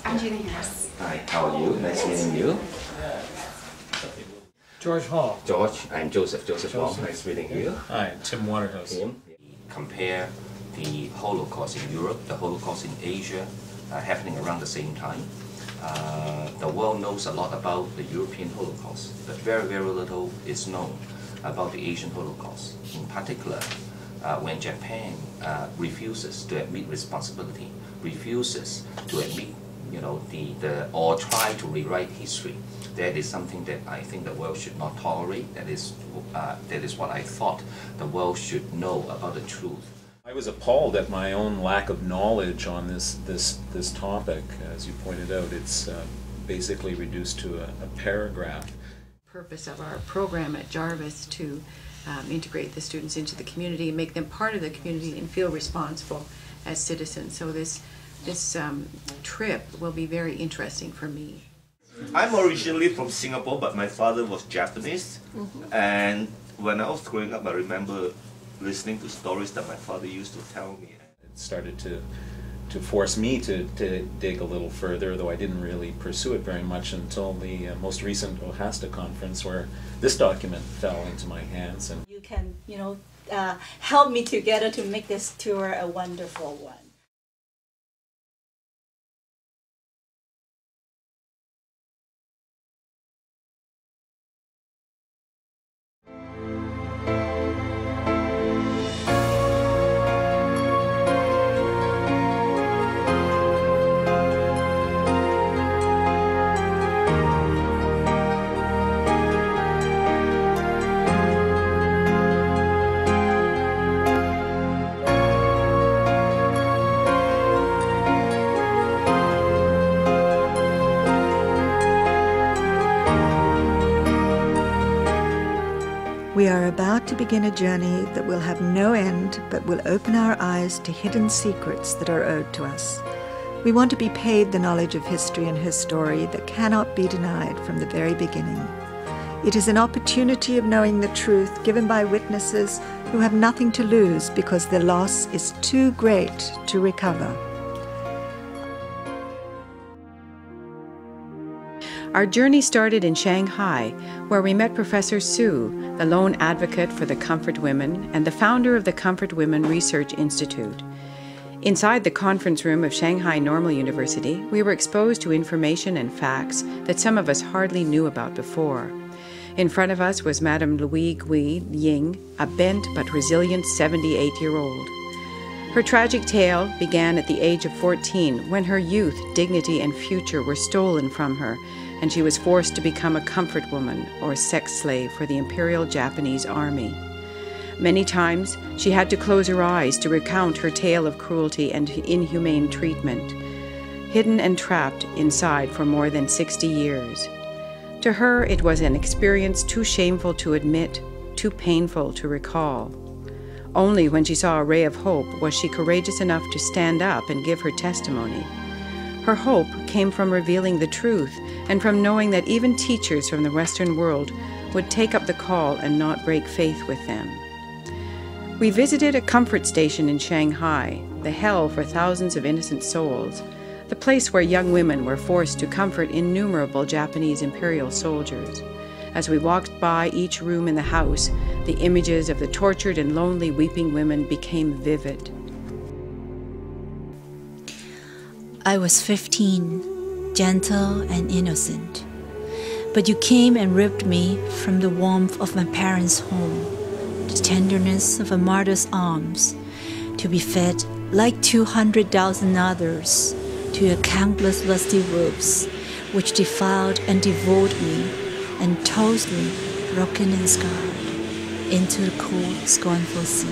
I'm Gina Harris. Hi, how are you? Nice meeting you. George Hall. George, I'm Joseph. Joseph Wong. Nice meeting you. Hi, Tim Waterhouse. Compare the Holocaust in Europe, the Holocaust in Asia, happening around the same time. The world knows a lot about the European Holocaust, but very, very little is known about the Asian Holocaust. In particular, when Japan refuses to admit responsibility, refuses to admit, or try to rewrite history, that is something that I think the world should not tolerate. That is what I thought the world should know about the truth. I was appalled at my own lack of knowledge on this topic. As you pointed out, it's basically reduced to a paragraph. Purpose of our program at Jarvis to integrate the students into the community, make them part of the community, and feel responsible as citizens. So this trip will be very interesting for me. I'm originally from Singapore, but my father was Japanese. And when I was growing up, I remember listening to stories that my father used to tell me. It started to force me to dig a little further, though I didn't really pursue it very much until the most recent OHASTA conference, where this document fell into my hands. And you can, help me together to make this tour a wonderful one. We are about to begin a journey that will have no end, but will open our eyes to hidden secrets that are owed to us. We want to be paid the knowledge of history and her story that cannot be denied from the very beginning. It is an opportunity of knowing the truth given by witnesses who have nothing to lose because the loss is too great to recover. Our journey started in Shanghai, where we met Professor Su, the lone advocate for the Comfort Women and the founder of the Comfort Women Research Institute. Inside the conference room of Shanghai Normal University, we were exposed to information and facts that some of us hardly knew about before. In front of us was Madame Louis Gui Ying, a bent but resilient 78-year-old. Her tragic tale began at the age of 14, when her youth, dignity, and future were stolen from her, and she was forced to become a comfort woman or sex slave for the Imperial Japanese Army. Many times, she had to close her eyes to recount her tale of cruelty and inhumane treatment, hidden and trapped inside for more than 60 years. To her, it was an experience too shameful to admit, too painful to recall. Only when she saw a ray of hope was she courageous enough to stand up and give her testimony. Her hope came from revealing the truth and from knowing that even teachers from the Western world would take up the call and not break faith with them. We visited a comfort station in Shanghai, the hell for thousands of innocent souls, the place where young women were forced to comfort innumerable Japanese imperial soldiers. As we walked by each room in the house, the images of the tortured and lonely weeping women became vivid. I was 15, gentle and innocent. But you came and ripped me from the warmth of my parents' home, the tenderness of a martyr's arms, to be fed like 200,000 others to your countless lusty robes, which defiled and devoured me and tossed me, broken and scarred, into the cold, scornful sea.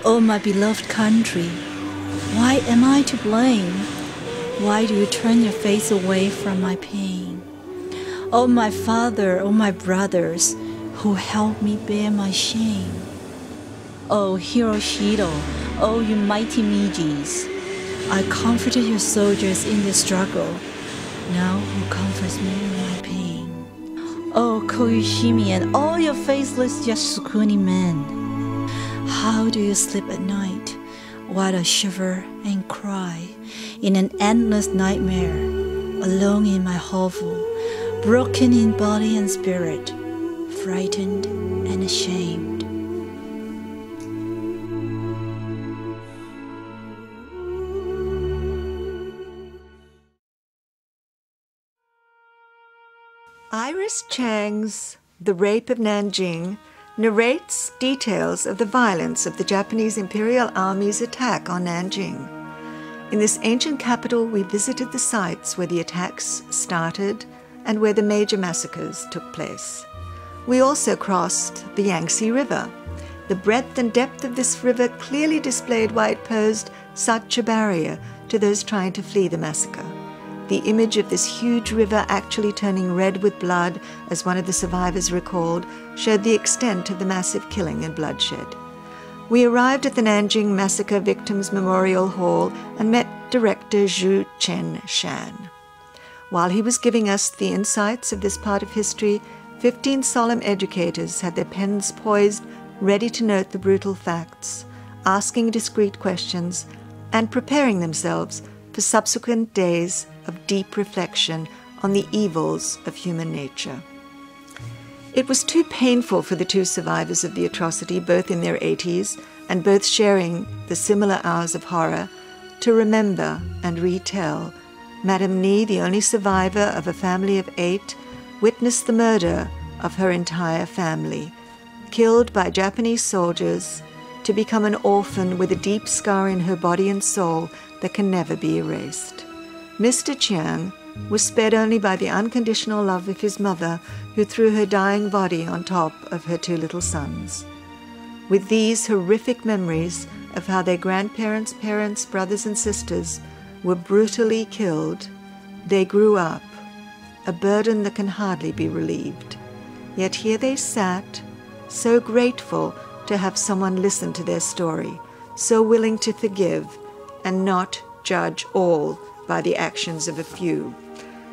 Oh, my beloved country, why am I to blame? Why do you turn your face away from my pain? Oh, my father, oh, my brothers, who helped me bear my shame. Oh, Hiroshito, oh, you mighty Meiji's, I comforted your soldiers in their struggle. Now who comforts me in my pain? Oh, Koyoshimi and all your faceless Yasukuni men, how do you sleep at night? while I shiver and cry in an endless nightmare, alone in my hovel, broken in body and spirit, frightened and ashamed. Iris Chang's The Rape of Nanjing narrates details of the violence of the Japanese Imperial Army's attack on Nanjing. In this ancient capital, we visited the sites where the attacks started and where the major massacres took place. We also crossed the Yangtze River. The breadth and depth of this river clearly displayed why it posed such a barrier to those trying to flee the massacre. The image of this huge river actually turning red with blood, as one of the survivors recalled, showed the extent of the massive killing and bloodshed. We arrived at the Nanjing Massacre Victims Memorial Hall and met director Zhu Chen-shan. While he was giving us the insights of this part of history, 15 solemn educators had their pens poised, ready to note the brutal facts, asking discreet questions, and preparing themselves for subsequent days of deep reflection on the evils of human nature. It was too painful for the two survivors of the atrocity, both in their 80s and both sharing the similar hours of horror, to remember and retell. Madame Ni, the only survivor of a family of 8, witnessed the murder of her entire family, killed by Japanese soldiers, to become an orphan with a deep scar in her body and soul that can never be erased. Mr. Chiang was spared only by the unconditional love of his mother, who threw her dying body on top of her 2 little sons. With these horrific memories of how their grandparents, parents, brothers and sisters were brutally killed, they grew up, a burden that can hardly be relieved. Yet here they sat, so grateful to have someone listen to their story, so willing to forgive and not judge all by the actions of a few.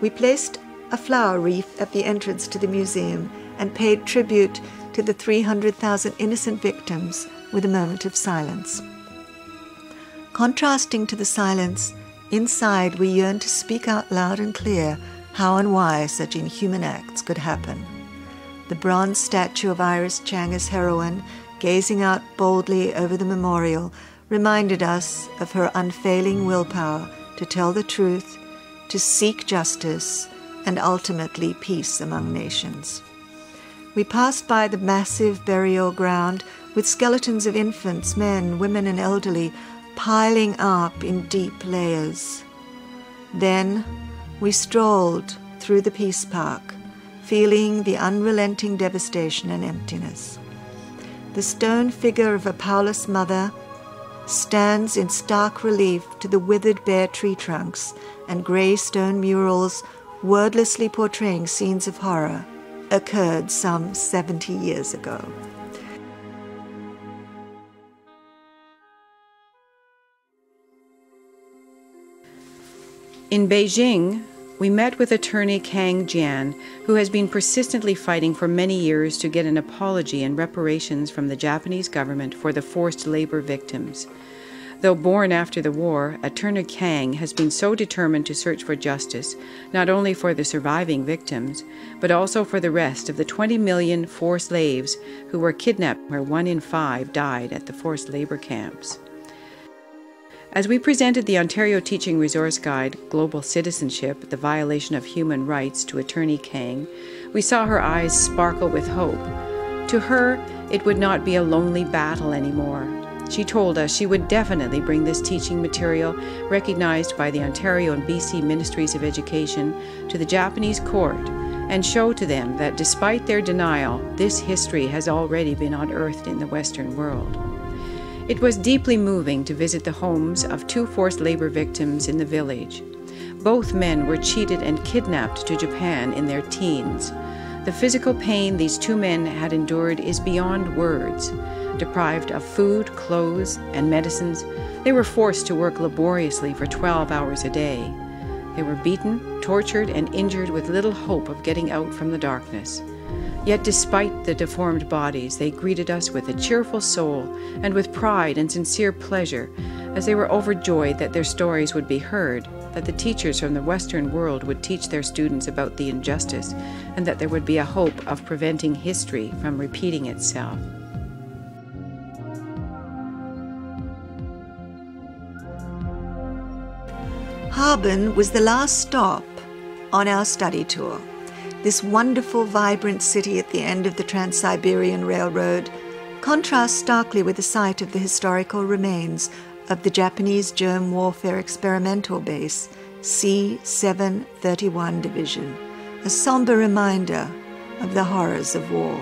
We placed a flower wreath at the entrance to the museum and paid tribute to the 300,000 innocent victims with a moment of silence. Contrasting to the silence, inside we yearned to speak out loud and clear how and why such inhuman acts could happen. The bronze statue of Iris Chang as heroine, gazing out boldly over the memorial, reminded us of her unfailing willpower to tell the truth, to seek justice, and ultimately peace among nations. We passed by the massive burial ground with skeletons of infants, men, women, and elderly piling up in deep layers. Then we strolled through the Peace Park, feeling the unrelenting devastation and emptiness. The stone figure of a powerless mother stands in stark relief to the withered bare tree trunks and grey stone murals wordlessly portraying scenes of horror occurred some 70 years ago. In Beijing, we met with attorney Kang Jian, who has been persistently fighting for many years to get an apology and reparations from the Japanese government for the forced labor victims. Though born after the war, attorney Kang has been so determined to search for justice, not only for the surviving victims, but also for the rest of the 20 million forced slaves who were kidnapped, where 1 in 5 died at the forced labor camps. As we presented the Ontario Teaching Resource Guide, Global Citizenship, the Violation of Human Rights to attorney Kang, we saw her eyes sparkle with hope. To her, it would not be a lonely battle anymore. She told us she would definitely bring this teaching material, recognized by the Ontario and BC Ministries of Education, to the Japanese court and show to them that despite their denial, this history has already been unearthed in the Western world. It was deeply moving to visit the homes of 2 forced labor victims in the village. Both men were cheated and kidnapped to Japan in their teens. The physical pain these 2 men had endured is beyond words. Deprived of food, clothes, and medicines, they were forced to work laboriously for 12 hours a day. They were beaten, tortured, and injured with little hope of getting out from the darkness. Yet despite the deformed bodies, they greeted us with a cheerful soul and with pride and sincere pleasure as they were overjoyed that their stories would be heard, that the teachers from the Western world would teach their students about the injustice, and that there would be a hope of preventing history from repeating itself. Harbin was the last stop on our study tour. This wonderful, vibrant city at the end of the Trans-Siberian Railroad contrasts starkly with the site of the historical remains of the Japanese germ warfare experimental base, C-731 Division, a somber reminder of the horrors of war.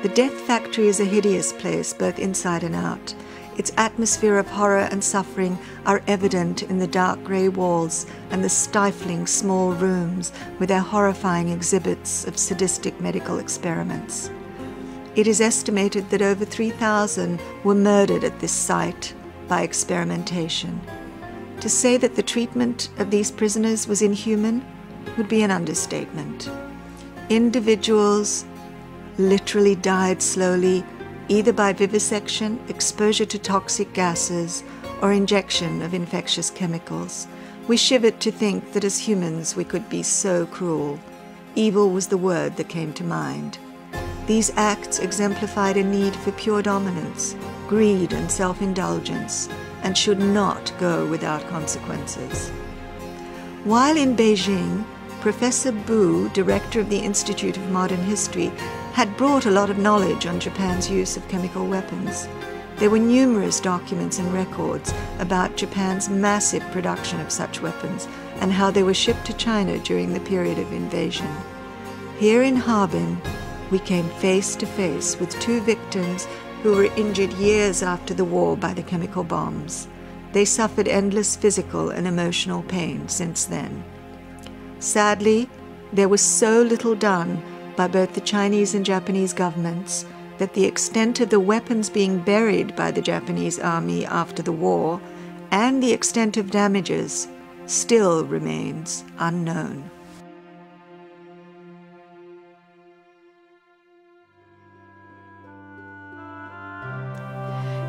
The Death Factory is a hideous place, both inside and out. Its atmosphere of horror and suffering are evident in the dark grey walls and the stifling small rooms with their horrifying exhibits of sadistic medical experiments. It is estimated that over 3,000 were murdered at this site by experimentation. To say that the treatment of these prisoners was inhuman would be an understatement. Individuals literally died slowly, either by vivisection, exposure to toxic gases, or injection of infectious chemicals. We shivered to think that as humans we could be so cruel. Evil was the word that came to mind. These acts exemplified a need for pure dominance, greed and self-indulgence, and should not go without consequences. While in Beijing, Professor Bu, director of the Institute of Modern History, had brought a lot of knowledge on Japan's use of chemical weapons. There were numerous documents and records about Japan's massive production of such weapons and how they were shipped to China during the period of invasion. Here in Harbin, we came face to face with two victims who were injured years after the war by the chemical bombs. They suffered endless physical and emotional pain since then. Sadly, there was so little done by both the Chinese and Japanese governments that the extent of the weapons being buried by the Japanese army after the war and the extent of damages still remains unknown.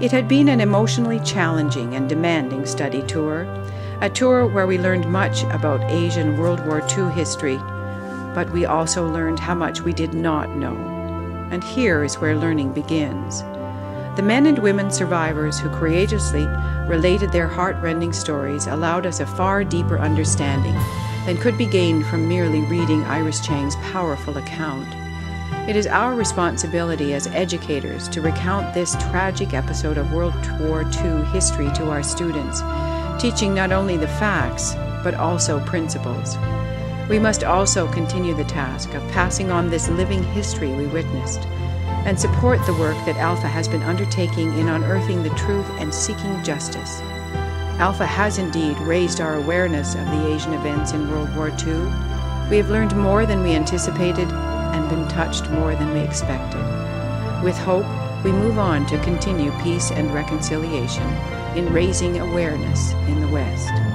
It had been an emotionally challenging and demanding study tour, a tour where we learned much about Asian World War II history, but we also learned how much we did not know. And here is where learning begins. The men and women survivors who courageously related their heart-rending stories allowed us a far deeper understanding than could be gained from merely reading Iris Chang's powerful account. It is our responsibility as educators to recount this tragic episode of World War II history to our students, teaching not only the facts, but also principles. We must also continue the task of passing on this living history we witnessed, and support the work that Alpha has been undertaking in unearthing the truth and seeking justice. Alpha has indeed raised our awareness of the Asian events in World War II. We have learned more than we anticipated and been touched more than we expected. With hope, we move on to continue peace and reconciliation in raising awareness in the West.